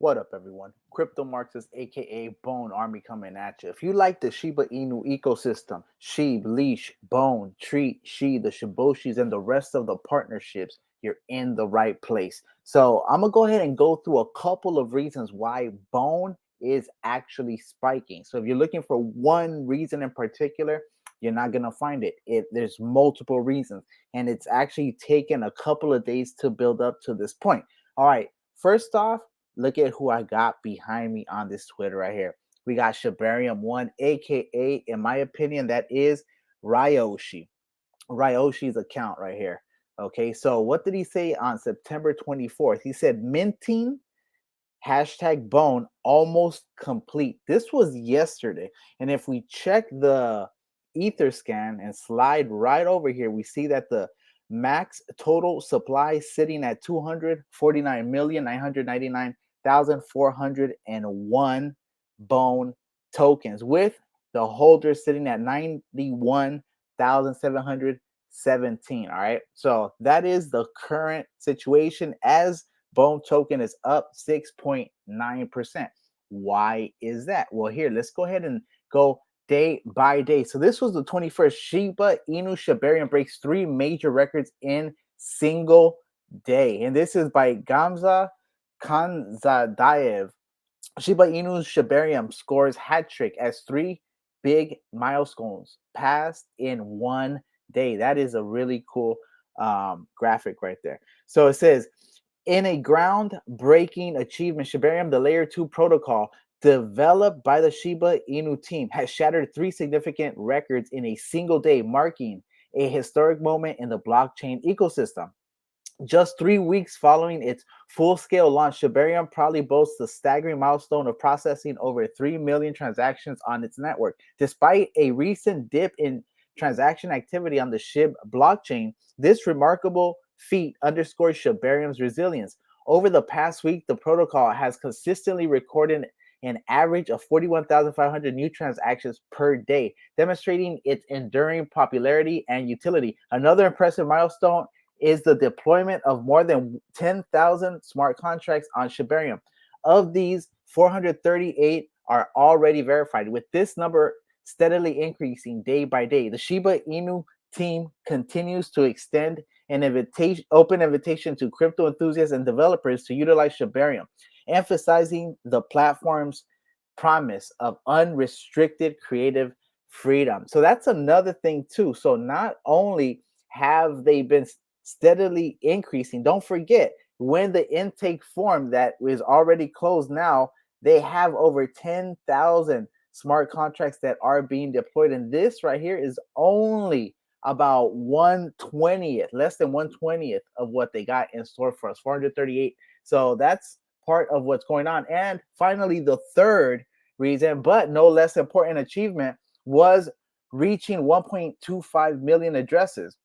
What up, everyone? Crypto Marxist, aka Bone Army, coming at you. If you like the Shiba Inu ecosystem, Shib, Leash, Bone, Treat, She, the Shiboshis, and the rest of the partnerships, you're in the right place. So I'm gonna go ahead and go through a couple of reasons why Bone is actually spiking. So if you're looking for one reason in particular, you're not gonna find it. There's multiple reasons, and it's actually taken a couple of days to build up to this point. All right, first off, look at who I got behind me on this Twitter right here. We got Shibarium 1, aka, in my opinion, that is Ryoshi. Ryoshi's account right here. Okay, so what did he say on September 24th? He said minting hashtag bone almost complete. This was yesterday. And if we check the ether scan and slide right over here, we see that the max total supply sitting at 249,999,401 bone tokens, with the holder sitting at 91,717. All right, so that is the current situation as Bone token is up 6.9%. Why is that? Well, here, let's go ahead and go day by day. So this was the 21st. Shiba Inu Shibarium breaks 3 major records in single day. And this is by Gamza Kanzadayev. Shiba Inu Shibarium scores hat trick as 3 big milestones passed in one day. That is a really cool graphic right there. So it says, in a groundbreaking achievement, Shibarium, the Layer 2 protocol developed by the Shiba Inu team, has shattered 3 significant records in a single day, marking a historic moment in the blockchain ecosystem. Just 3 weeks following its full-scale launch, Shibarium proudly boasts the staggering milestone of processing over 3 million transactions on its network. Despite a recent dip in transaction activity on the Shib blockchain, this remarkable feat underscores Shibarium's resilience. Over the past week, the protocol has consistently recorded an average of 41,500 new transactions per day, demonstrating its enduring popularity and utility. Another impressive milestone is the deployment of more than 10,000 smart contracts on Shibarium. Of these, 438 are already verified, with this number steadily increasing day by day. The Shiba Inu team continues to extend an open invitation to crypto enthusiasts and developers to utilize Shibarium, emphasizing the platform's promise of unrestricted creative freedom. So that's another thing too. So not only have they been steadily increasing, don't forget, when the intake form that is already closed now, they have over 10,000 smart contracts that are being deployed. And this right here is only about 1/20th, less than 1/20th of what they got in store for us, 438. So that's part of what's going on. And finally, the third reason, but no less important achievement, was reaching 1.25 million addresses,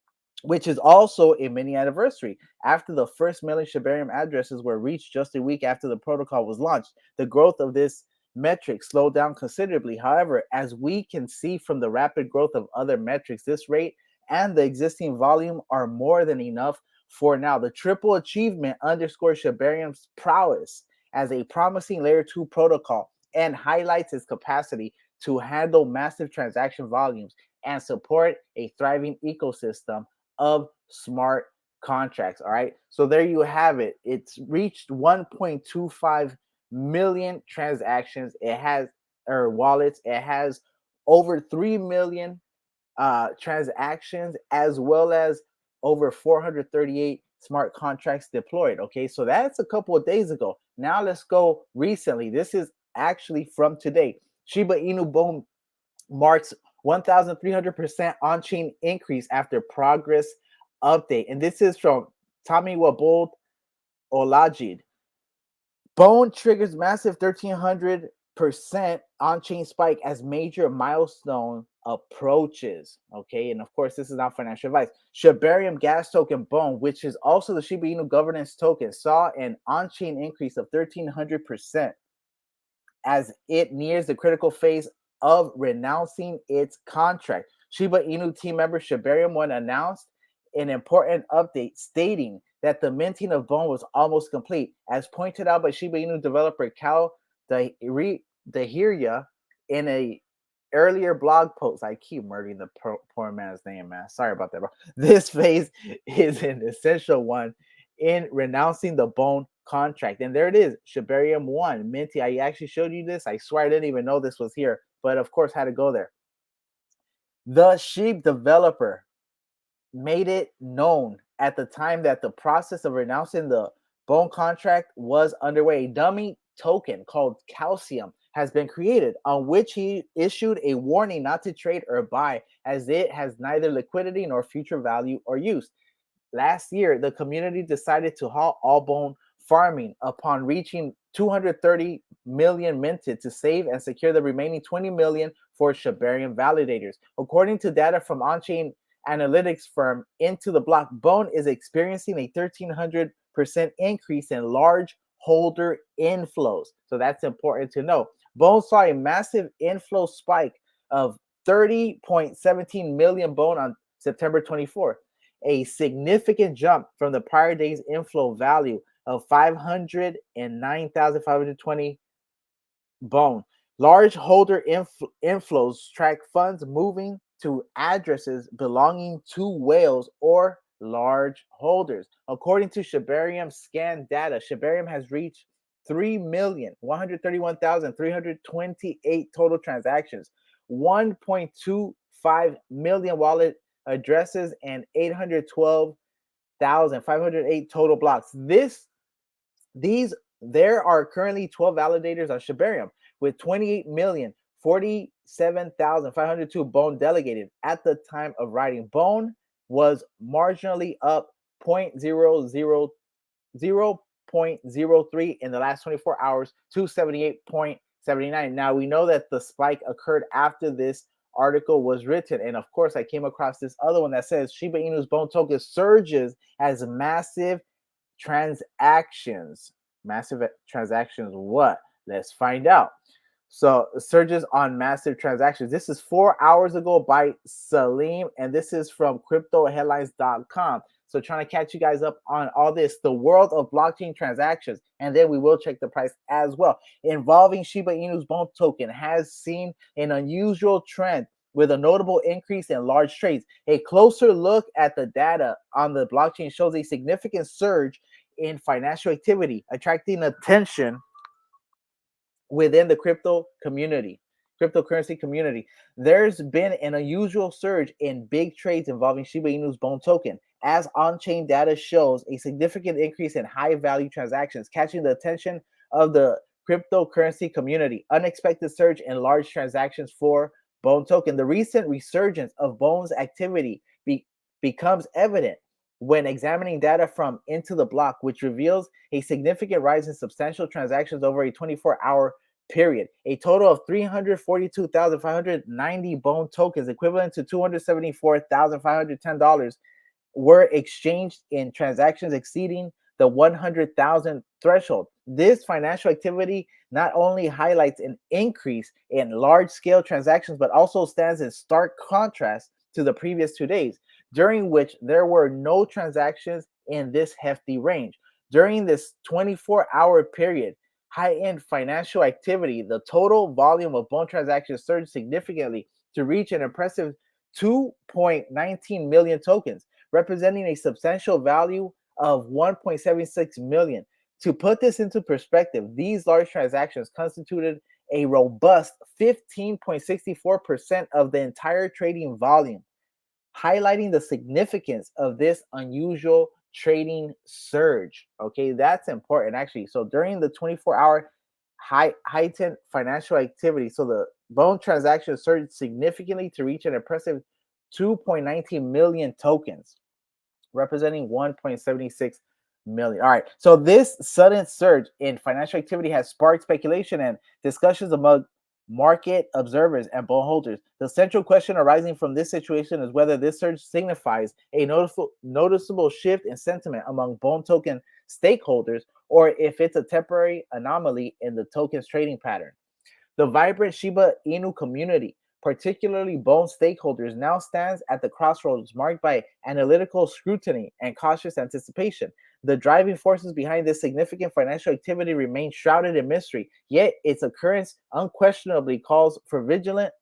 which is also a mini anniversary. After the first million Shibarium addresses were reached just a week after the protocol was launched, the growth of this metric slowed down considerably. However, as we can see from the rapid growth of other metrics, this rate and the existing volume are more than enough for now. The triple achievement underscores Shibarium's prowess as a promising layer 2 protocol and highlights its capacity to handle massive transaction volumes and support a thriving ecosystem of smart contracts. All right, so there you have it. It's reached 1.25 million transactions. It has, or wallets. It has over 3 million transactions, as well as over 438 smart contracts deployed. Okay, so that's a couple of days ago. Now let's go recently. This is actually from today. Shiba Inu Bone marks 1,300% on-chain increase after progress update. And this is from Tommy Wabold Olajid. Bone triggers massive 1,300% on-chain spike as major milestone approaches. Okay, and of course, this is not financial advice. Shibarium gas token Bone, which is also the Shiba Inu governance token, saw an on-chain increase of 1,300% as it nears the critical phase of renouncing its contract. Shiba Inu team member Shibarium 1 announced an important update stating that the minting of Bone was almost complete, as pointed out by Shiba Inu developer Cal Dahiria in a earlier blog post. I keep murdering the poor man's name, man. Sorry about that, bro. This phase is an essential one in renouncing the Bone contract. And there it is, Shibarium 1, Minty. I actually showed you this. I swear I didn't even know this was here, but of course had to go there. The Shib developer made it known at the time that the process of renouncing the Bone contract was underway. A dummy token called Calcium has been created, on which he issued a warning not to trade or buy, as it has neither liquidity nor future value or use. Last year, the community decided to halt all Bone farming upon reaching 230 million minted to save and secure the remaining 20 million for Shibarium validators. According to data from onchain analytics firm Into the Block, Bone is experiencing a 1,300% increase in large holder inflows. So that's important to know. Bone saw a massive inflow spike of 30.17 million Bone on September 24th, a significant jump from the prior day's inflow value of 509,520 Bone. Large holder inflows track funds moving to addresses belonging to whales or large holders. According to Shibarium scan data, Shibarium has reached 3,131,328 total transactions, 1.25 million wallet addresses, and 812,508 total blocks. There are currently 12 validators on Shibarium with 28,047,502 Bone delegated. At the time of writing, Bone was marginally up 0.03 in the last 24 hours to 78.79. Now, we know that the spike occurred after this article was written. And of course, I came across this other one that says Shiba Inu's Bone token surges as massive transactions. Massive transactions, what? Let's find out. So, surges on massive transactions. This is 4 hours ago by Salim, and this is from cryptoheadlines.com. So, trying to catch you guys up on all this, the world of blockchain transactions, and then we will check the price as well. Involving Shiba Inu's Bone token has seen an unusual trend with a notable increase in large trades. A closer look at the data on the blockchain shows a significant surge in financial activity, attracting attention within the cryptocurrency community. There's been an unusual surge in big trades involving Shiba Inu's Bone token, as on-chain data shows a significant increase in high-value transactions, catching the attention of the cryptocurrency community. Unexpected surge in large transactions for Bone token. The recent resurgence of Bone's activity becomes evident when examining data from Into the Block, which reveals a significant rise in substantial transactions over a 24-hour period. A total of 342,590 Bone tokens, equivalent to $274,510, were exchanged in transactions exceeding the 100,000 threshold. This financial activity not only highlights an increase in large-scale transactions, but also stands in stark contrast to the previous 2 days, during which there were no transactions in this hefty range. During this 24-hour period, high-end financial activity, the total volume of Bone transactions surged significantly to reach an impressive 2.19 million tokens, representing a substantial value of 1.76 million. To put this into perspective, these large transactions constituted a robust 15.64% of the entire trading volume, highlighting the significance of this unusual trading surge. Okay, that's important actually. So during the 24-hour heightened financial activity, so the Bone transaction surged significantly to reach an impressive 2.19 million tokens, representing 1.76 million. All right. So this sudden surge in financial activity has sparked speculation and discussions among market observers and Bone holders. The central question arising from this situation is whether this surge signifies a noticeable shift in sentiment among Bone token stakeholders, or if it's a temporary anomaly in the token's trading pattern. The vibrant Shiba Inu community, particularly Bone stakeholders, now stands at the crossroads marked by analytical scrutiny and cautious anticipation. The driving forces behind this significant financial activity remain shrouded in mystery, yet its occurrence unquestionably calls for vigilant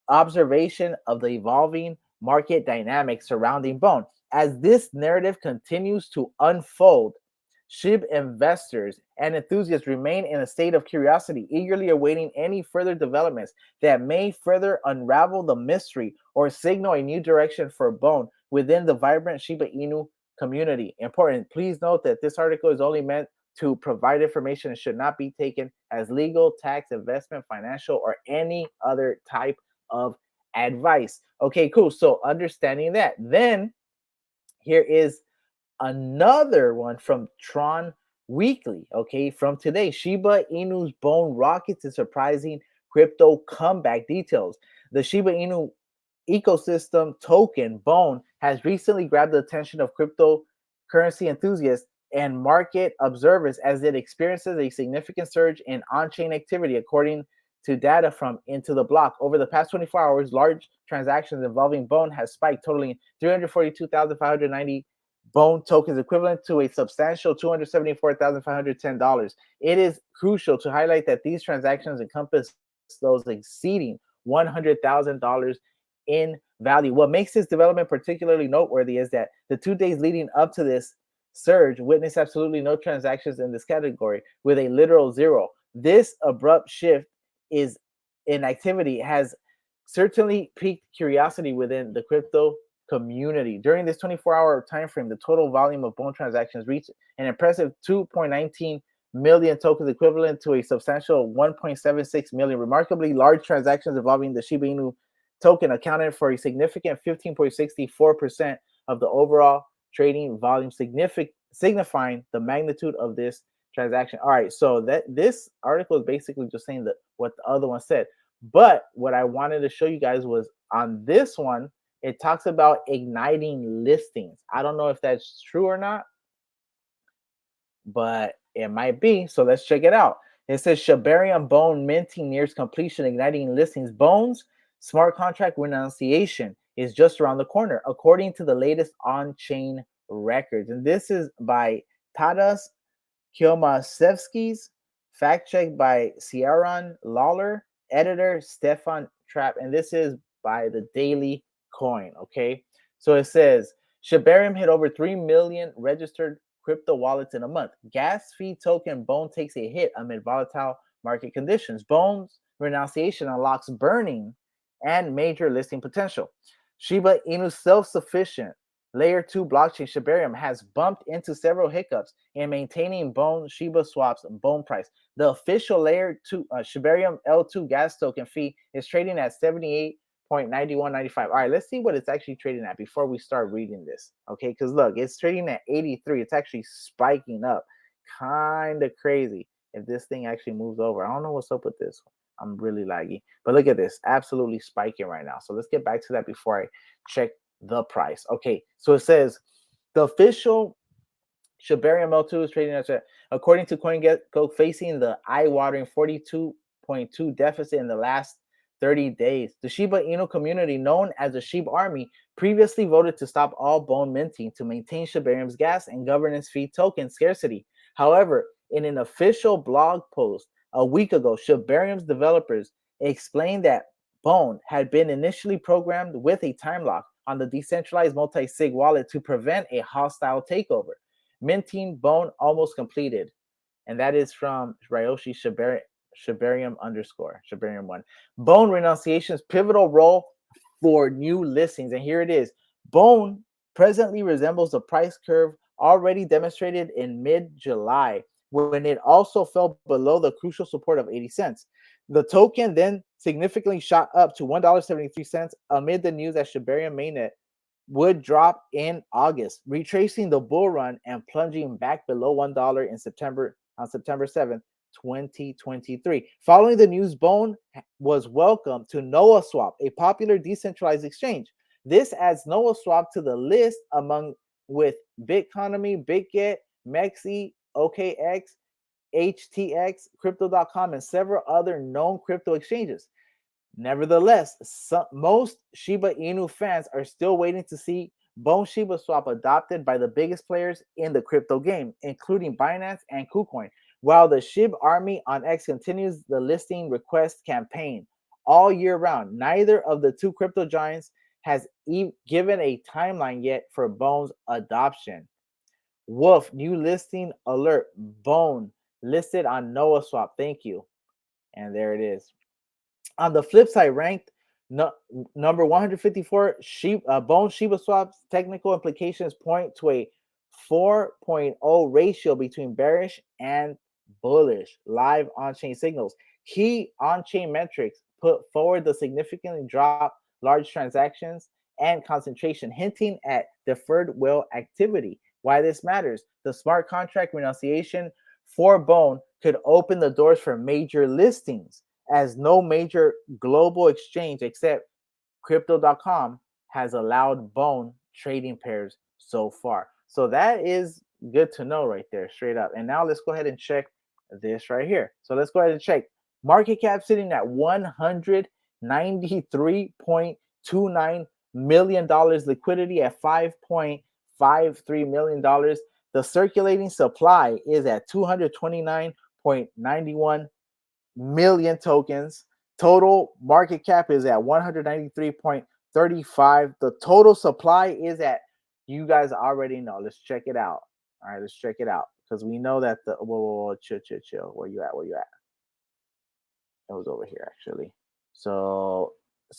observation of the evolving market dynamics surrounding Bone. As this narrative continues to unfold, Shib investors and enthusiasts remain in a state of curiosity, eagerly awaiting any further developments that may further unravel the mystery or signal a new direction for Bone within the vibrant Shiba Inu community. Important, please note that this article is only meant to provide information and should not be taken as legal, tax, investment, financial, or any other type of advice. Okay, cool. So understanding that, then here is another one from Tron Weekly. Okay, from today, Shiba Inu's Bone rockets and surprising crypto comeback details. The Shiba Inu ecosystem token Bone has recently grabbed the attention of cryptocurrency enthusiasts and market observers as it experiences a significant surge in on-chain activity, according to data from Into the Block. Over the past 24 hours, large transactions involving Bone has spiked, totaling 342,590 Bone tokens, equivalent to a substantial $274,510. It is crucial to highlight that these transactions encompass those exceeding $100,000 in value. What makes this development particularly noteworthy is that the 2 days leading up to this surge witnessed absolutely no transactions in this category, with a literal zero. This abrupt shift is in activity has certainly piqued curiosity within the crypto community. During this 24-hour time frame, the total volume of Bone transactions reached an impressive 2.19 million tokens, equivalent to a substantial 1.76 million. Remarkably large transactions involving the Shiba Inu token accounted for a significant 15.64% of the overall trading volume, signifying the magnitude of this transaction. All right, so that this article is basically just saying that what the other one said. But what I wanted to show you guys was on this one, it talks about igniting listings. I don't know if that's true or not, but it might be. So let's check it out. It says Shibarium Bone minting nears completion, igniting listings. Bone's smart contract renunciation is just around the corner, according to the latest on-chain records. And this is by Tadas Kiomasevsky's, fact checked by Ciaran Lawler, editor Stefan Trapp, and this is by the Daily Coin. Okay, so it says Shibarium hit over 3 million registered crypto wallets in a month. Gas fee token Bone takes a hit amid volatile market conditions. Bone's renunciation unlocks burning and major listing potential. Shiba Inu's self-sufficient Layer 2 blockchain Shibarium has bumped into several hiccups in maintaining Bone Shiba Swap's Bone price. The official Layer 2 Shibarium L2 gas token fee is trading at 78.9195. All right, let's see what it's actually trading at before we start reading this. Okay, because look, it's trading at 83. It's actually spiking up. Kind of crazy if this thing actually moves over. I don't know what's up with this one. I'm really laggy. But look at this. Absolutely spiking right now. So let's get back to that before I check the price. Okay, so it says the official Shibarium L2 is trading at, according to CoinGecko, facing the eye-watering 42.2 deficit in the last 30 days. The Shiba Inu community, known as the Shib Army, previously voted to stop all Bone minting to maintain Shibarium's gas and governance fee token scarcity. However, in an official blog post a week ago, Shibarium's developers explained that Bone had been initially programmed with a time lock on the decentralized multi-sig wallet to prevent a hostile takeover. Minting Bone almost completed. And that is from Ryoshi Shibarium underscore Shibarium1. Bone renunciation's pivotal role for new listings. And here it is. Bone presently resembles the price curve already demonstrated in mid-July, when it also fell below the crucial support of 80 cents. The token then significantly shot up to $1.73 amid the news that Shibarium mainnet would drop in August, retracing the bull run and plunging back below $1 in September on September 7th, 2023. Following the news, Bone was welcomed to NoahSwap, a popular decentralized exchange. This adds NoahSwap to the list among with Bitconomy, BitGet, Mexi, OKX, HTX, Crypto.com, and several other known crypto exchanges. Nevertheless, most Shiba Inu fans are still waiting to see Bone Shiba Swap adopted by the biggest players in the crypto game, including Binance and KuCoin, while the Shib army on X continues the listing request campaign all year round. Neither of the two crypto giants has given a timeline yet for Bone's adoption. Wolf, new listing alert. Bone listed on Noah Swap. Thank you. And there it is. On the flip side, ranked no, number 154, Bone Shiba Swap's technical implications point to a 4.0 ratio between bearish and bullish live on-chain signals. Key on-chain metrics put forward the significantly drop large transactions and concentration, hinting at deferred whale activity. Why this matters: the smart contract renunciation for Bone could open the doors for major listings, as no major global exchange except crypto.com has allowed Bone trading pairs so far. So that is good to know right there, straight up. And now let's go ahead and check this right here. So let's go ahead and check. Market cap sitting at $193.29 million, liquidity at $5.53 million. The circulating supply is at 229.91 million tokens. Total market cap is at 193.35. The total supply is at, you guys already know. Let's check it out. All right, let's check it out, because we know that the chill. Where you at? Where you at? It was over here actually. So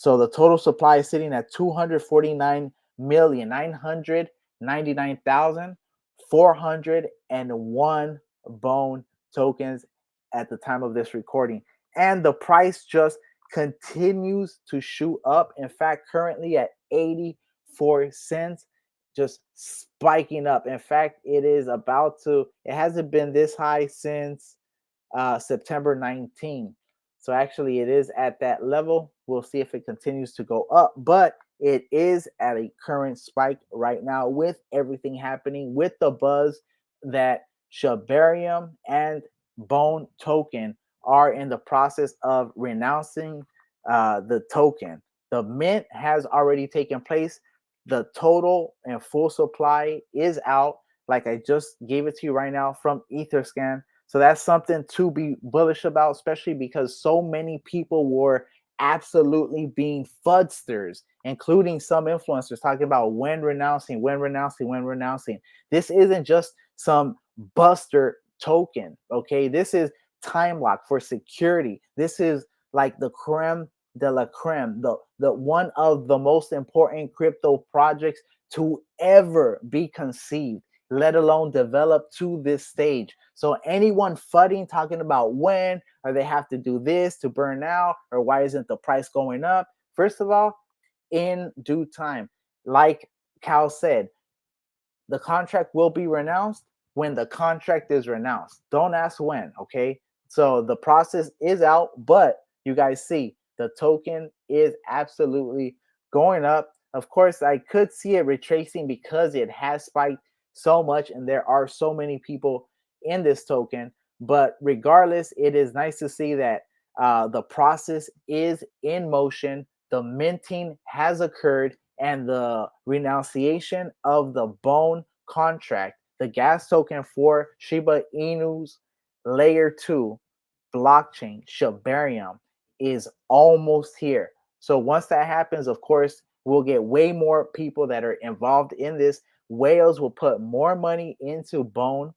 the total supply is sitting at 249,999,401 Bone tokens at the time of this recording. And the price just continues to shoot up. In fact, currently at 84 cents, just spiking up. In fact, it hasn't been this high since September 19. So actually, it is at that level. We'll see if it continues to go up, but it is at a current spike right now with everything happening, with the buzz that Shibarium and Bone token are in the process of renouncing the token. The mint has already taken place. The total and full supply is out, like I just gave it to you right now from Etherscan. So that's something to be bullish about, especially because so many people were absolutely being fudsters, including some influencers talking about when renouncing, when renouncing, when renouncing. This isn't just some buster token, okay? This is time lock for security. This is like the creme de la creme, the one of the most important crypto projects to ever be conceived, let alone develop to this stage. So anyone fudding, talking about when, or they have to do this to burn out, or why isn't the price going up? First of all, in due time. Like Cal said, the contract will be renounced when the contract is renounced. Don't ask when, okay? So the process is out, but you guys see the token is absolutely going up. Of course, I could see it retracing because it has spiked so much and there are so many people in this token. But regardless, it is nice to see that the process is in motion. The minting has occurred, and the renunciation of the Bone contract, the gas token for Shiba Inu's layer 2 blockchain, Shibarium, is almost here. So once that happens, of course, we'll get way more people that are involved in this. Whales will put more money into Bone.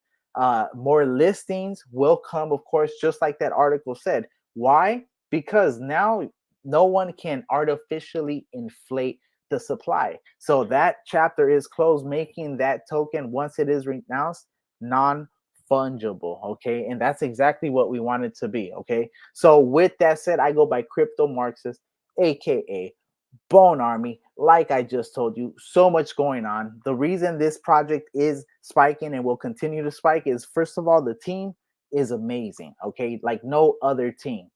More listings will come, of course, just like that article said. Why? Because now no one can artificially inflate the supply. So that chapter is closed, making that token, once it is renounced, non fungible. Okay. And that's exactly what we want it to be. Okay. So with that said, I go by Crypto Marxist, aka Bone Army. Like I just told you, so much going on. The reason this project is spiking and will continue to spike is, first of all, the team is amazing. Okay. Like no other team.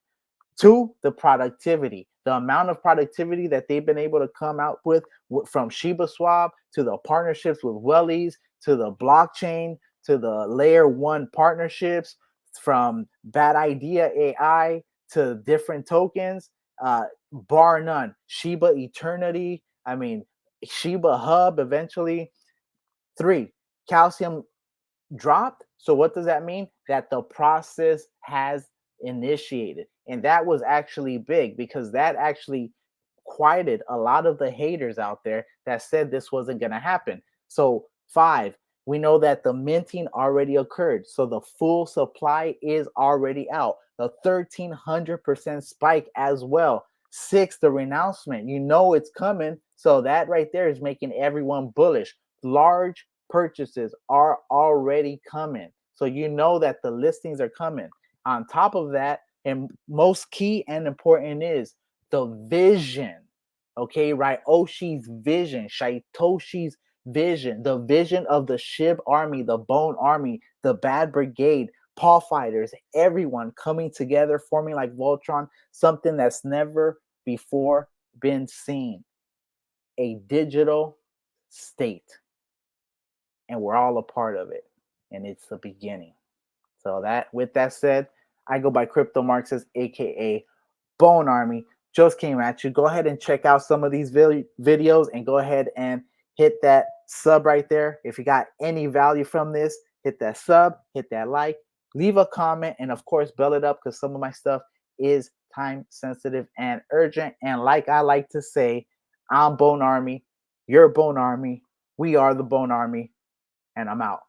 Two, the productivity, the amount of productivity that they've been able to come out with, from Shiba Swap to the partnerships with Wellies to the blockchain to the layer 1 partnerships, from Bad Idea AI to different tokens, bar none. Shiba Eternity. I mean, Shiba Hub eventually. 3, calcium dropped. So what does that mean? That the process has initiated. And that was actually big because that actually quieted a lot of the haters out there that said this wasn't going to happen. So 5, we know that the minting already occurred. So the full supply is already out. The 1300% spike as well. 6, the renouncement. You know it's coming. So that right there is making everyone bullish. Large purchases are already coming. So you know that the listings are coming. On top of that, and most key and important is the vision. Okay, Ryoshi's vision, Shaitoshi's vision, the vision of the Shib army, the Bone army, the Bad Brigade, Paw Fighters, everyone coming together, forming like Voltron, something that's never before been seen. A digital state. And we're all a part of it. And it's the beginning. So that, with that said, I go by Crypto Marxist, aka Bone Army. Just came at you. Go ahead and check out some of these videos and go ahead and hit that sub right there. If you got any value from this, hit that sub, hit that like, leave a comment, and of course, bell it up because some of my stuff is time sensitive and urgent. And like I like to say, I'm Bone Army, you're Bone Army, we are the Bone Army, and I'm out.